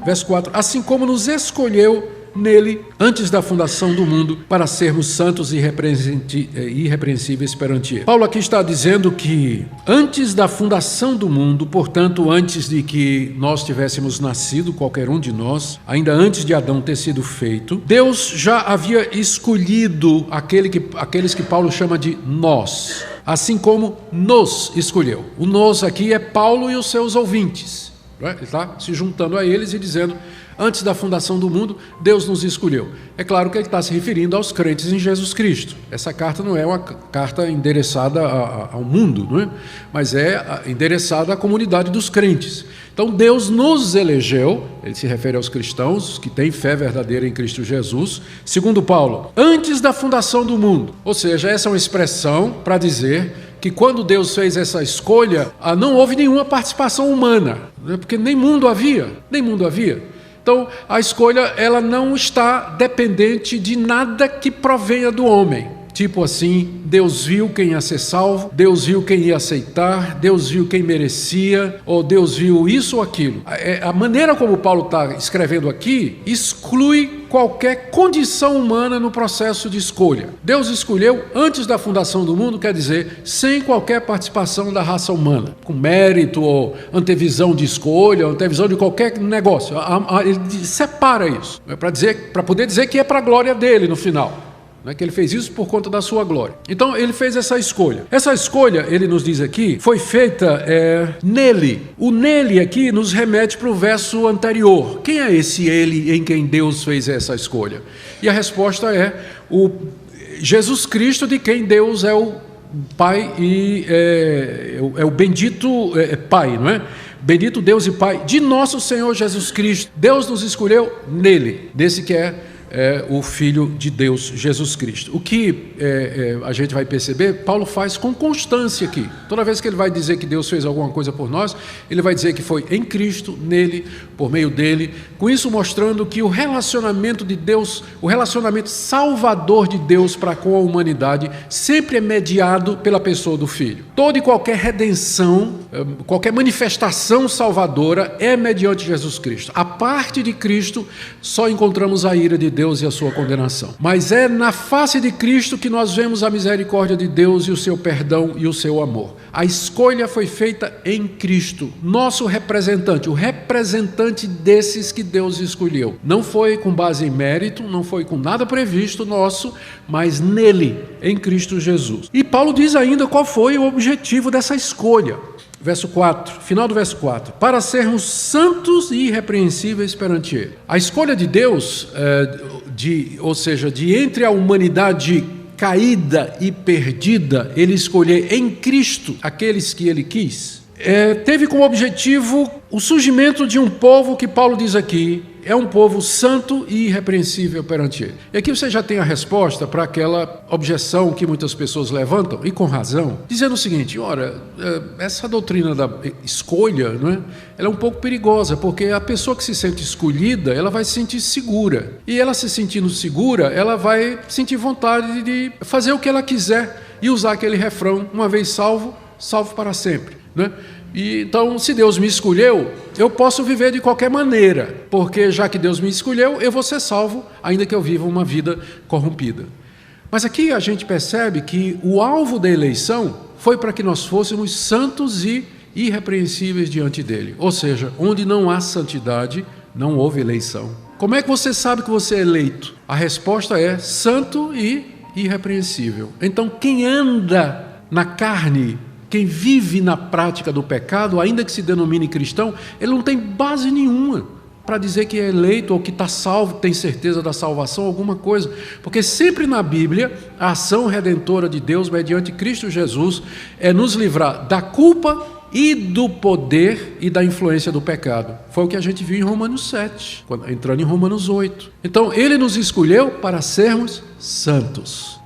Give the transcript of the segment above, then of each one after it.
verso 4, assim como nos escolheu nele, antes da fundação do mundo, para sermos santos e irrepreensíveis perante ele. Paulo aqui está dizendo que antes da fundação do mundo, portanto, antes de que nós tivéssemos nascido, qualquer um de nós, ainda antes de Adão ter sido feito, Deus já havia escolhido aqueles que Paulo chama de nós, assim como nos escolheu. O nós aqui é Paulo e os seus ouvintes. Ele está se juntando a eles e dizendo: antes da fundação do mundo, Deus nos escolheu. É claro que ele está se referindo aos crentes em Jesus Cristo. Essa carta não é uma carta endereçada ao mundo, não é? Mas é endereçada à comunidade dos crentes. Então Deus nos elegeu, ele se refere aos cristãos que têm fé verdadeira em Cristo Jesus, segundo Paulo, antes da fundação do mundo. Ou seja, essa é uma expressão para dizer que quando Deus fez essa escolha, não houve nenhuma participação humana, porque nem mundo havia. Então, a escolha ela não está dependente de nada que provenha do homem. Tipo assim, Deus viu quem ia ser salvo, Deus viu quem ia aceitar, Deus viu quem merecia, ou Deus viu isso ou aquilo. A maneira como Paulo está escrevendo aqui exclui qualquer condição humana no processo de escolha. Deus escolheu antes da fundação do mundo, quer dizer, sem qualquer participação da raça humana, com mérito ou antevisão de escolha, antevisão de qualquer negócio. Ele separa isso, para poder dizer que é para a glória dele no final. Que ele fez isso por conta da sua glória. Então ele fez essa escolha. Essa escolha, ele nos diz aqui, foi feita nele. O nele aqui nos remete para o verso anterior. Quem é esse ele em quem Deus fez essa escolha? E a resposta é o Jesus Cristo, de quem Deus é o Pai e é o bendito Pai, não é? Bendito Deus e Pai de nosso Senhor Jesus Cristo. Deus nos escolheu nele, desse que é o Filho de Deus, Jesus Cristo. O que a gente vai perceber, Paulo faz com constância aqui. Toda vez que ele vai dizer que Deus fez alguma coisa por nós, ele vai dizer que foi em Cristo, nele, por meio dele, com isso mostrando que o relacionamento de Deus, o relacionamento salvador de Deus para com a humanidade, sempre é mediado pela pessoa do Filho. Toda e qualquer redenção, qualquer manifestação salvadora é mediante Jesus Cristo. A parte de Cristo, só encontramos a ira de Deus e a sua condenação. Mas é na face de Cristo que nós vemos a misericórdia de Deus e o seu perdão e o seu amor. A escolha foi feita em Cristo, nosso representante, o representante desses que Deus escolheu. Não foi com base em mérito, não foi com nada previsto nosso, mas nele, em Cristo Jesus. E Paulo diz ainda qual foi o objetivo dessa escolha. Verso 4, final do verso 4, para sermos santos e irrepreensíveis perante ele. A escolha de Deus, ou seja, de entre a humanidade caída e perdida, ele escolher em Cristo aqueles que ele quis, teve como objetivo o surgimento de um povo que Paulo diz aqui, é um povo santo e irrepreensível perante ele. E aqui você já tem a resposta para aquela objeção que muitas pessoas levantam, e com razão, dizendo o seguinte: ora, essa doutrina da escolha, não é? Ela é um pouco perigosa, porque a pessoa que se sente escolhida, ela vai se sentir segura. E ela se sentindo segura, ela vai sentir vontade de fazer o que ela quiser e usar aquele refrão: uma vez salvo, salvo para sempre, não é? E então, se Deus me escolheu, eu posso viver de qualquer maneira, porque já que Deus me escolheu, eu vou ser salvo, ainda que eu viva uma vida corrompida. Mas aqui a gente percebe que o alvo da eleição foi para que nós fôssemos santos e irrepreensíveis diante dele. Ou seja, onde não há santidade, não houve eleição. Como é que você sabe que você é eleito? A resposta é santo e irrepreensível. Então, quem anda na carne, quem vive na prática do pecado, ainda que se denomine cristão, ele não tem base nenhuma para dizer que é eleito ou que está salvo, tem certeza da salvação, alguma coisa. Porque sempre na Bíblia, a ação redentora de Deus, mediante Cristo Jesus, é nos livrar da culpa e do poder e da influência do pecado. Foi o que a gente viu em Romanos 7, entrando em Romanos 8. Então, ele nos escolheu para sermos santos.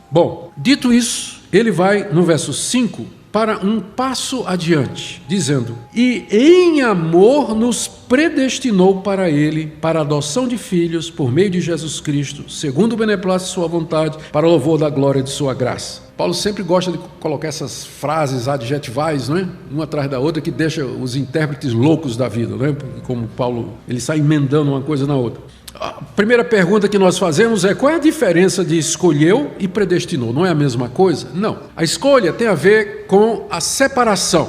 Bom, dito isso, ele vai, no verso 5, para um passo adiante, dizendo: e em amor nos predestinou para Ele, para a adoção de filhos, por meio de Jesus Cristo, segundo o beneplácito de sua vontade, para o louvor da glória de sua graça. Paulo sempre gosta de colocar essas frases adjetivais, não é? Uma atrás da outra, que deixa os intérpretes loucos da vida, não é? Como Paulo, ele sai emendando uma coisa na outra. A primeira pergunta que nós fazemos é: qual é a diferença de escolheu e predestinou? Não é a mesma coisa? Não. A escolha tem a ver com a separação,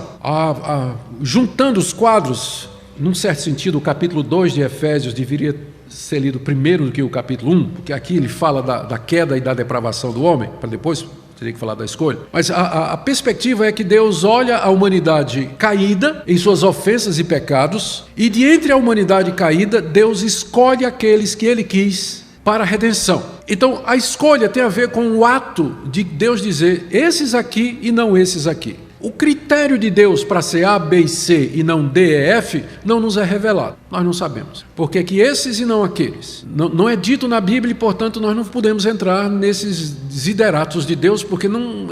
juntando os quadros. Num certo sentido, o capítulo 2 de Efésios deveria ser lido primeiro do que o capítulo 1, porque aqui ele fala da queda e da depravação do homem, para depois teria que falar da escolha. Mas a perspectiva é que Deus olha a humanidade caída em suas ofensas e pecados, e de entre a humanidade caída, Deus escolhe aqueles que Ele quis para a redenção. Então, a escolha tem a ver com o ato de Deus dizer: esses aqui e não esses aqui. O critério de Deus para ser A, B e C e não D e F não nos é revelado. Nós não sabemos. Por que esses e não aqueles? Não é dito na Bíblia e, portanto, nós não podemos entrar nesses desideratos de Deus, porque não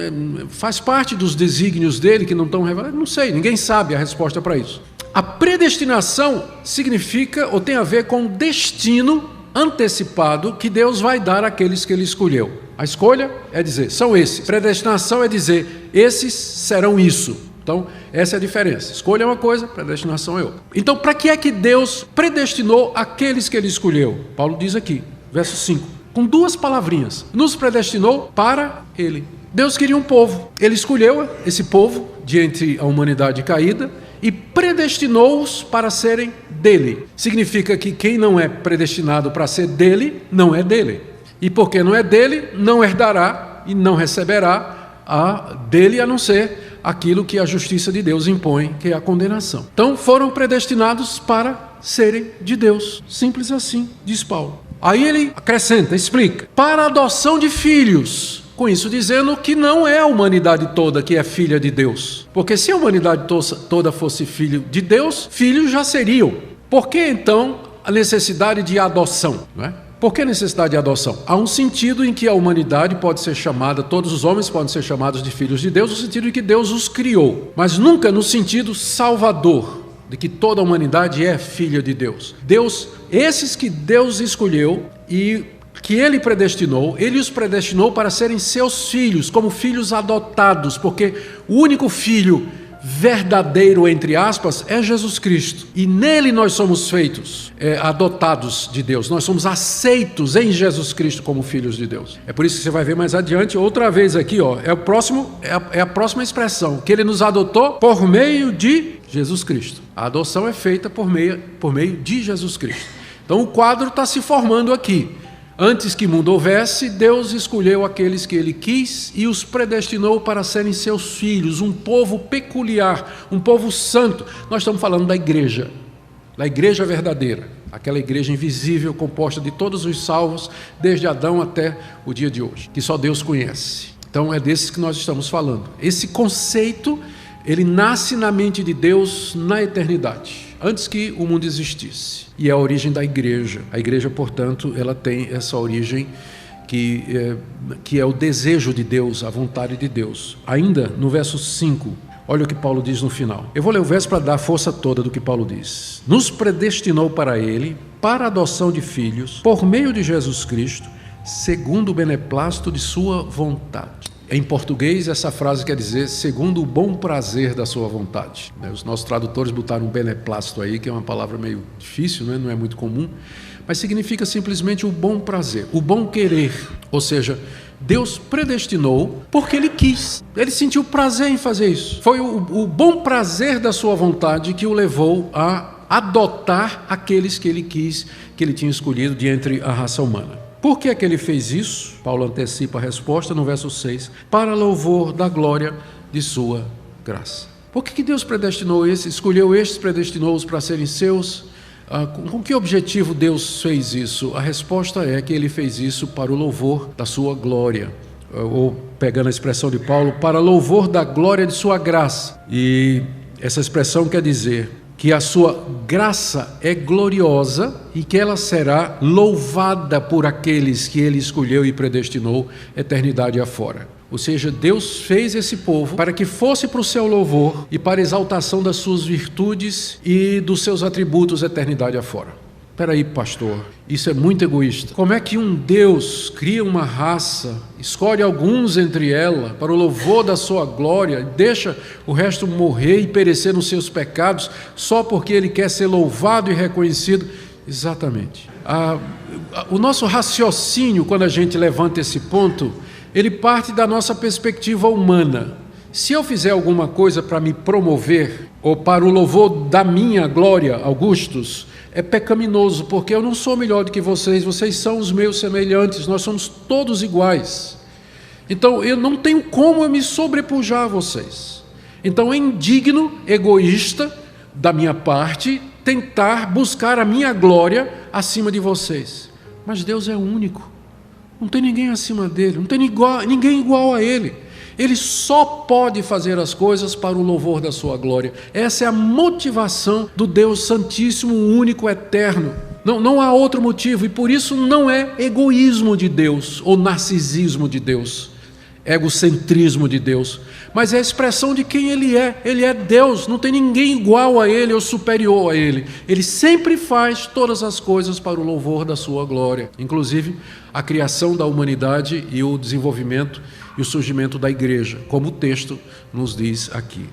faz parte dos desígnios dele que não estão revelados. Não sei, ninguém sabe a resposta para isso. A predestinação significa ou tem a ver com o destino antecipado que Deus vai dar àqueles que Ele escolheu. A escolha é dizer: são esses. Predestinação é dizer: esses serão isso. Então, essa é a diferença. Escolha é uma coisa, predestinação é outra. Então, para que é que Deus predestinou aqueles que Ele escolheu? Paulo diz aqui, verso 5, com duas palavrinhas: nos predestinou para Ele. Deus queria um povo. Ele escolheu esse povo de entre a humanidade caída e predestinou-os para serem dele. Significa que quem não é predestinado para ser dele, não é dele. E porque não é dele, não herdará e não receberá dele, a não ser aquilo que a justiça de Deus impõe, que é a condenação. Então foram predestinados para serem de Deus. Simples assim, diz Paulo. Aí ele acrescenta, explica: para a adoção de filhos. Com isso dizendo que não é a humanidade toda que é filha de Deus. Porque se a humanidade toda fosse filho de Deus, filhos já seriam. Por que então a necessidade de adoção? Não é? Por que a necessidade de adoção? Há um sentido em que a humanidade pode ser chamada, todos os homens podem ser chamados de filhos de Deus, no sentido em que Deus os criou. Mas nunca no sentido salvador, de que toda a humanidade é filha de Deus. Esses que Deus escolheu e que Ele predestinou, Ele os predestinou para serem seus filhos, como filhos adotados, porque o único filho verdadeiro, entre aspas, é Jesus Cristo. E nele nós somos feitos adotados de Deus. Nós somos aceitos em Jesus Cristo como filhos de Deus. É por isso que você vai ver mais adiante, outra vez aqui, é a próxima expressão, que Ele nos adotou por meio de Jesus Cristo. A adoção é feita por meio de Jesus Cristo. Então o quadro está se formando aqui. Antes que mundo houvesse, Deus escolheu aqueles que Ele quis e os predestinou para serem seus filhos, um povo peculiar, um povo santo. Nós estamos falando da igreja verdadeira, aquela igreja invisível composta de todos os salvos, desde Adão até o dia de hoje, que só Deus conhece. Então é desses que nós estamos falando. Esse conceito, ele nasce na mente de Deus na eternidade, antes que o mundo existisse. E é a origem da igreja. A igreja, portanto, ela tem essa origem que é o desejo de Deus, a vontade de Deus. Ainda no verso 5, olha o que Paulo diz no final. Eu vou ler o verso para dar a força toda do que Paulo diz. Nos predestinou para Ele, para a adoção de filhos, por meio de Jesus Cristo, segundo o beneplácito de sua vontade. Em português, essa frase quer dizer segundo o bom prazer da sua vontade. Os nossos tradutores botaram um beneplácito aí, que é uma palavra meio difícil, não é muito comum, mas significa simplesmente o bom prazer, o bom querer. Ou seja, Deus predestinou porque Ele quis. Ele sentiu prazer em fazer isso. Foi o bom prazer da sua vontade que o levou a adotar aqueles que Ele quis, que Ele tinha escolhido de entre a raça humana. Por que é que Ele fez isso? Paulo antecipa a resposta no verso 6. Para louvor da glória de sua graça. Por que Deus predestinou escolheu estes, predestinou-os para serem seus? Com que objetivo Deus fez isso? A resposta é que Ele fez isso para o louvor da sua glória. Ou, pegando a expressão de Paulo, para louvor da glória de sua graça. E essa expressão quer dizer que a sua graça é gloriosa e que ela será louvada por aqueles que Ele escolheu e predestinou eternidade afora. Ou seja, Deus fez esse povo para que fosse para o seu louvor e para a exaltação das suas virtudes e dos seus atributos eternidade afora. Espera aí, pastor, isso é muito egoísta. Como é que um Deus cria uma raça, escolhe alguns entre ela para o louvor da sua glória, deixa o resto morrer e perecer nos seus pecados só porque ele quer ser louvado e reconhecido? Exatamente. O nosso raciocínio, quando a gente levanta esse ponto, ele parte da nossa perspectiva humana. Se eu fizer alguma coisa para me promover ou para o louvor da minha glória, Augustus, é pecaminoso, porque eu não sou melhor do que vocês são os meus semelhantes, nós somos todos iguais. Então eu não tenho como eu me sobrepujar a vocês. Então é indigno, egoísta da minha parte, tentar buscar a minha glória acima de vocês. Mas Deus é único, não tem ninguém acima dele, não tem ninguém igual a ele. Ele só pode fazer as coisas para o louvor da sua glória. Essa é a motivação do Deus Santíssimo, único, eterno. Não há outro motivo, e por isso não é egoísmo de Deus ou narcisismo de Deus, egocentrismo de Deus, mas é a expressão de quem Ele é. Ele é Deus, não tem ninguém igual a Ele ou superior a Ele. Ele sempre faz todas as coisas para o louvor da sua glória, inclusive a criação da humanidade e o desenvolvimento e o surgimento da igreja, como o texto nos diz aqui.